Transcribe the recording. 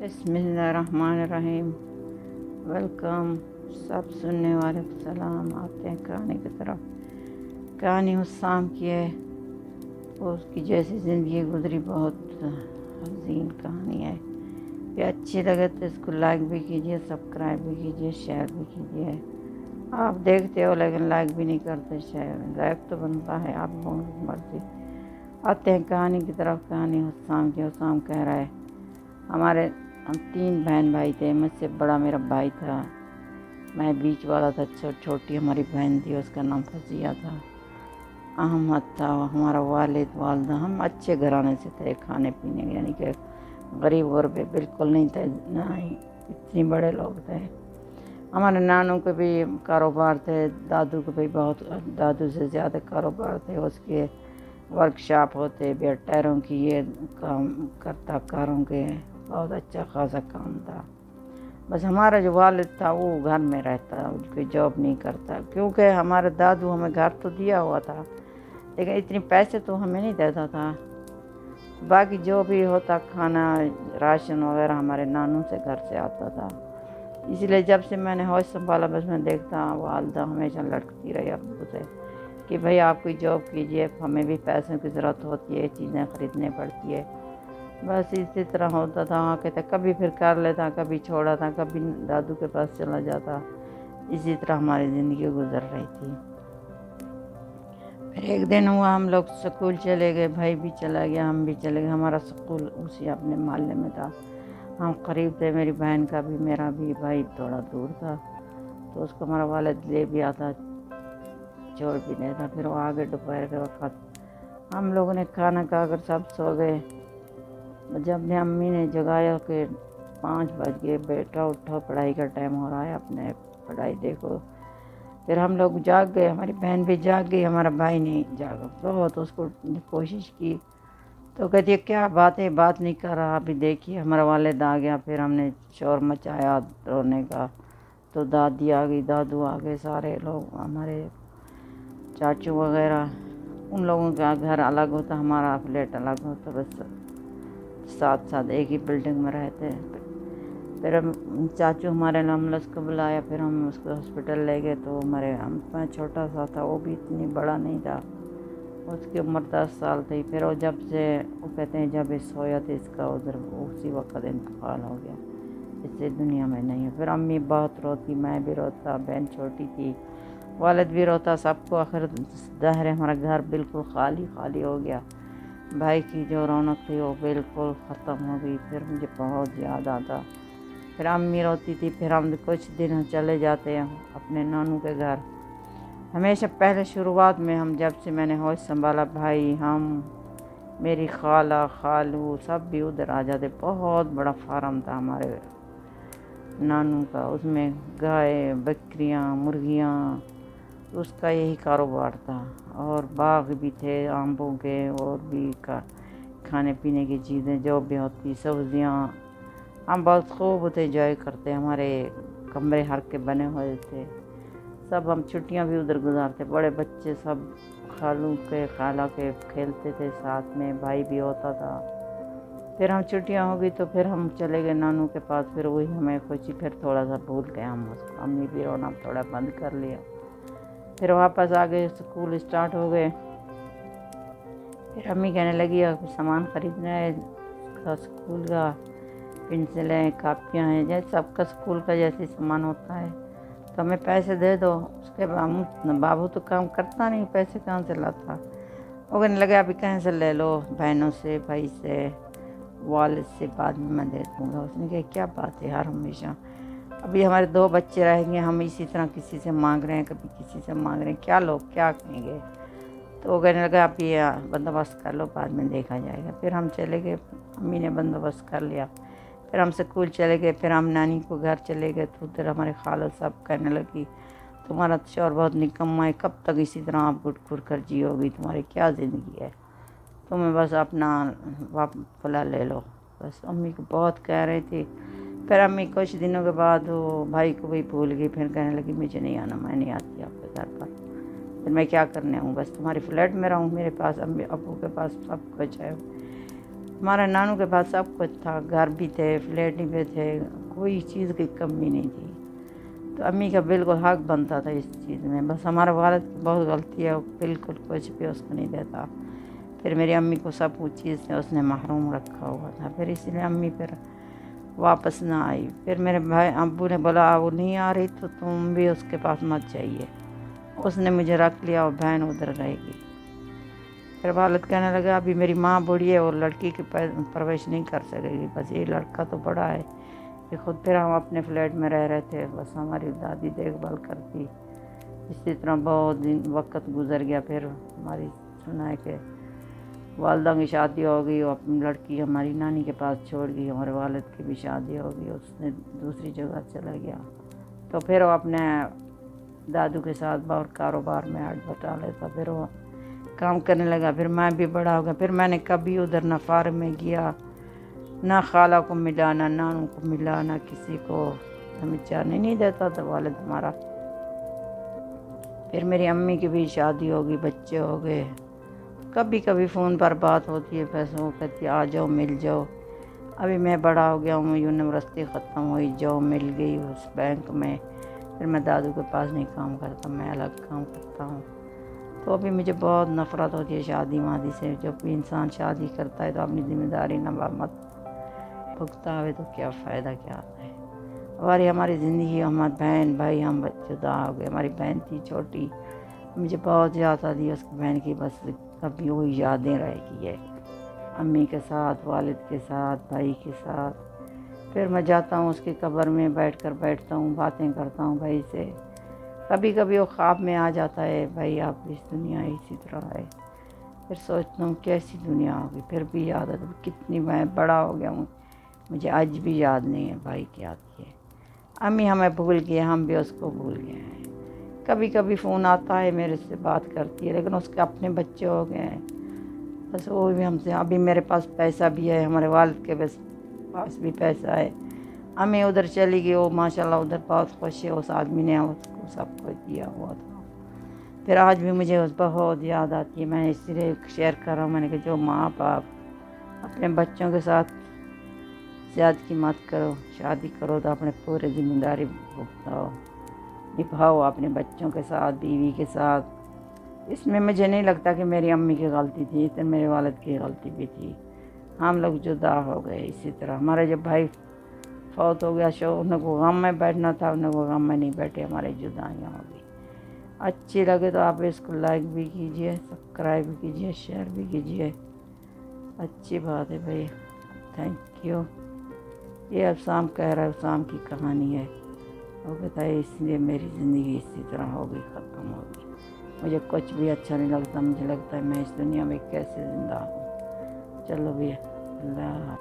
बिस्मिल्लाहिर्रहमानिर्रहीम। वेलकम सब सुनने वाले को सलाम। आते हैं कहानी की तरफ। कहानी उस शाम की है, उसकी जैसी ज़िंदगी गुजरी, बहुत हसीन कहानी है। ये अच्छी लगे तो इसको लाइक भी कीजिए, सब्सक्राइब भी कीजिए, शेयर भी कीजिए। आप देखते हो लेकिन लाइक भी नहीं करते, शेयर लाइक तो बनता है आप लोगों की मर्जी। आते हैं कहानी की तरफ। कहानी हुस्साम की। हुस्साम कह रहा है, हम 3 बहन भाई थे। मुझसे बड़ा मेरा भाई था, मैं बीच वाला था। छोटी हमारी बहन थी, उसका नाम फजिया था। अहमद था हमारा वालिद वालदा। हम अच्छे घराने से थे, खाने पीने यानी कि गरीब गुरबे बिल्कुल नहीं थे, ना ही इतने बड़े लोग थे। हमारे नानू के भी कारोबार थे, दादू के भी बहुत, दादू से ज़्यादा कारोबार थे। उसके वर्कशॉप होते, भी टायरों की ये काम करता, कारों के बहुत अच्छा खासा काम था। बस हमारा जो वालिद था वो घर में रहता, कोई जॉब नहीं करता, क्योंकि हमारे दादू हमें घर तो दिया हुआ था लेकिन इतने पैसे तो हमें नहीं देता था। बाकी जो भी होता खाना राशन वगैरह हमारे नानू से घर से आता था। इसलिए जब से मैंने होश संभाला, बस मैं देखता वालदा हमेशा लड़कती रही अब्बू से कि भाई आप कोई जॉब कीजिए, हमें भी पैसों की ज़रूरत होती है, चीज़ें ख़रीदने पड़ती है। बस इसी तरह होता था। हाँ कहते, कभी फिर कर लेता, कभी छोड़ा था, कभी दादू के पास चला जाता। इसी तरह हमारी ज़िंदगी गुजर रही थी। फिर एक दिन हुआ, हम लोग स्कूल चले गए, भाई भी चला गया, हम भी चले गए। हमारा स्कूल उसी अपने मोहल्ले में था, हम करीब थे। मेरी बहन का भी, मेरा भी। भाई थोड़ा दूर था तो उसको हमारा वालिद ले भी आता, छोड़ भी देता। फिर वो आगे दोपहर के वक्त हम लोगों ने खाना खाकर सब सो गए। जब ने अम्मी ने जगाया कि 5 बज गए, बेटा उठो, पढ़ाई का टाइम हो रहा है, अपने पढ़ाई देखो। फिर हम लोग जाग गए, हमारी बहन भी जाग गई, हमारा भाई नहीं जागा। बहुत उसको कोशिश की तो कहती है क्या बात है, बात नहीं कर रहा। अभी देखिए हमारा वालिद आ गया। फिर हमने शोर मचाया रोने का, तो दादी आ गई, दादू आ गए, सारे लोग, हमारे चाचू वगैरह। उन लोगों का घर अलग होता, हमारा फ्लैट अलग होता, बस साथ साथ एक ही बिल्डिंग में रहते। फिर हम चाचू हमारे एम्बुलेंस को बुलाया, फिर हम उसको हॉस्पिटल ले गए। तो मैं छोटा सा था, वो भी इतनी बड़ा नहीं था, उसकी उम्र 10 साल थी। फिर वो जब से वो कहते हैं जब ये सोया था इसका उधर उसी वक्त इंतकाल हो गया, इससे दुनिया में नहीं है। फिर अम्मी बहुत रोती, मैं भी रोता, बहन छोटी थी, वालिद भी रोता, सबको। आखिर ज़ाहिर है हमारा घर बिल्कुल खाली खाली हो गया। भाई की जो रौनक थी वो बिल्कुल ख़त्म हो गई। फिर मुझे बहुत याद आता। फिर अम्मी रोती थी। फिर हम कुछ दिन चले जाते हैं अपने नानू के घर। हमेशा पहले शुरुआत में हम जब से मैंने होश संभाला, भाई, हम, मेरी खाला, खालू सब भी उधर आ जाते। बहुत बड़ा फार्म था हमारे नानू का, उसमें गाय, बकरियां, मुर्गियां, उसका यही कारोबार था। और बाग भी थे आमों के, और भी खाने पीने की चीज़ें जो भी होती, सब्जियां। हम बहुत खूब उसे एंजॉय करते। हमारे कमरे हर के बने हुए थे, सब हम छुट्टियां भी उधर गुजारते। बड़े बच्चे सब खालू के खाला के खेलते थे साथ में, भाई भी होता था। फिर हम छुट्टियां हो गई तो फिर हम चले गए नानू के पास। फिर वही हमें खुशी, फिर थोड़ा सा भूल गए हम उसको, अम्मी भी रोना थोड़ा बंद कर लिया। फिर वापस आ गए, स्कूल स्टार्ट हो गए। फिर अम्मी कहने लगी अब सामान ख़रीदना है स्कूल का, पेंसिलें, कापियाँ हैं, जैसे सबका स्कूल का जैसे सामान होता है, तो हमें पैसे दे दो। उसके बाबू तो काम करता नहीं, पैसे कहाँ से लाता। वो कहने लगे अभी कहीं से ले लो, बहनों से, भाई से, वालिद से, बाद में मैं दे दूँगा। उसने कहा क्या बात है यार, हमेशा अभी हमारे 2 बच्चे रहेंगे, हम इसी तरह किसी से मांग रहे हैं, कभी किसी से मांग रहे हैं, क्या लोग क्या कहेंगे। तो वो कहने लगा आप ये बंदोबस्त कर लो, बाद में देखा जाएगा। फिर हम चले गए, अम्मी ने बंदोबस्त कर लिया। फिर हम स्कूल चले गए। फिर हम नानी को घर चले गए तो उधर हमारे खाला सब कहने लगी तुम्हारा शौहर बहुत निकम्मा है, कब तक इसी तरह आप घुट घुट कर जियोगी, तुम्हारी क्या ज़िंदगी है, तुम्हें बस अपना फला ले लो। बस अम्मी को बहुत कह रही थी। फिर अम्मी कुछ दिनों के बाद वो भाई को भी भूल गई। फिर कहने लगी मुझे नहीं आना, मैं नहीं आती आपके घर पर, फिर मैं क्या करने आऊँ, बस तुम्हारी फ्लैट में रहूँ, मेरे पास अम्मी अब्बू के पास सब कुछ है, ہمارے نانو کے پاس سب کچھ تھا، گھر بھی تھے، فلیٹ بھی تھے، کوئی چیز کی کمی نہیں تھی۔ تو امی کا بالکل حق بنتا تھا اس چیز میں، بس ہمارا والد کی بہت غلطی ہے، وہ بالکل کچھ بھی اس کو نہیں دیتا۔ پھر میری امی کو سب کچھ چیز سے اس نے محروم رکھا ہوا تھا، پھر اس لیے امی پھر واپس نہ آئی۔ پھر میرے بھائی ابو نے بولا وہ نہیں آ رہی تو تم بھی اس کے پاس مت جائیے، اس نے مجھے رکھ لیا اور بہن ادھر رہے گی۔ پھر والد کہنے لگا ابھی میری ماں بوڑھی ہے اور لڑکی کی پرورش نہیں کر سکے گی، بس یہ لڑکا تو بڑا ہے کہ خود۔ پھر ہم اپنے فلیٹ میں رہ رہے تھے، بس ہماری دادی دیکھ بھال کرتی۔ اسی طرح بہت وقت گزر گیا، پھر ہماری سنا ہے کہ والدہ کی شادی ہو گئی اور اپنی لڑکی ہماری نانی کے پاس چھوڑ گئی، ہمارے والد کی بھی شادی ہو گئی، اس نے دوسری جگہ چلا گیا۔ تو پھر وہ اپنے دادو کے ساتھ اور کاروبار میں ہاتھ بٹا لیتا، پھر وہ کام کرنے لگا۔ پھر میں بھی بڑا ہو گیا، پھر میں نے کبھی ادھر نہ فارم میں گیا، نہ خالہ کو ملا، نہ نانو کو ملا، نہ کسی کو، ہمیں جانے نہیں دیتا تھا والد ہمارا۔ پھر میری امی کی بھی شادی ہو گئی، بچے ہو گئے، کبھی کبھی فون پر بات ہوتی ہے، پیسوں کہتی آ جاؤ مل جاؤ۔ ابھی میں بڑا ہو گیا ہوں، یونیورسٹی ختم ہوئی، جاب مل گئی اس بینک میں، پھر میں دادو کے پاس نہیں کام کرتا، میں الگ کام کرتا ہوں۔ تو ابھی مجھے بہت نفرت ہوتی ہے شادی وادی سے۔ جب بھی انسان شادی کرتا ہے تو اپنی ذمہ داری نبھاتا بھگتا ہوئے تو کیا فائدہ کیا آتا ہے۔ ہماری زندگی، ہمارے بہن بھائی ہم جدا ہو گئے۔ ہماری بہن تھی چھوٹی، مجھے بہت یاد آتی ہے اس کی بہن کی، بس کبھی وہی یادیں رہ گئی ہے، امی کے ساتھ، والد کے ساتھ، بھائی کے ساتھ۔ پھر میں جاتا ہوں اس کی قبر میں بیٹھتا ہوں، باتیں کرتا ہوں بھائی سے۔ کبھی کبھی وہ خواب میں آ جاتا ہے، بھائی آپ اس دنیا اسی طرح ہے۔ پھر سوچتا ہوں کیسی دنیا ہوگی، پھر بھی یاد آتا ہے کتنی میں بڑا ہو گیا ہوں، مجھے آج بھی یاد نہیں ہے بھائی کی آتی ہے۔ امی ہمیں بھول گئے، ہم بھی اس کو بھول گئے ہیں۔ کبھی کبھی فون آتا ہے، میرے سے بات کرتی ہے، لیکن اس کے اپنے بچے ہو گئے ہیں، بس وہ بھی ہم سے۔ ابھی میرے پاس پیسہ بھی ہے، ہمارے والد کے پاس بھی پیسہ ہے۔ امی ادھر چلی گئی، وہ ماشاءاللہ ادھر بہت خوش ہے، اس آدمی نے اس کو سب کچھ دیا ہوا تھا۔ پھر آج بھی مجھے اس بہت یاد آتی ہے، میں اس لیے شیئر کر رہا ہوں۔ میں نے کہا جو ماں باپ اپنے بچوں کے ساتھ زیادتی مت کرو، شادی کرو تو اپنے پورے ذمہ داری نبھاؤ اپنے بچوں کے ساتھ، بیوی کے ساتھ۔ اس میں مجھے نہیں لگتا کہ میری امی کی غلطی تھی، تو میرے والد کی غلطی بھی تھی، ہم لوگ جدا ہو گئے۔ اسی طرح ہمارے جب بھائی فوت ہو گیا، انہیں کو غم میں بیٹھنا تھا، انہیں کو غم میں نہیں بیٹھے، ہمارے جدائیاں ہو گئی۔ اچھی لگے تو آپ اس کو لائک بھی کیجئے، سبسکرائب بھی کیجئے، شیئر بھی کیجئے، اچھی بات ہے بھائی، تھینک یو۔ یہ ابسام کہہ رہا ہے، ابسام کی کہانی ہے، وہ بتائے اس لیے میری زندگی اسی طرح ہو گئی، ختم ہو گئی۔ مجھے کچھ بھی اچھا نہیں لگتا، مجھے لگتا ہے میں اس دنیا میں کیسے زندہ ہوں۔ چلو بھی اللہ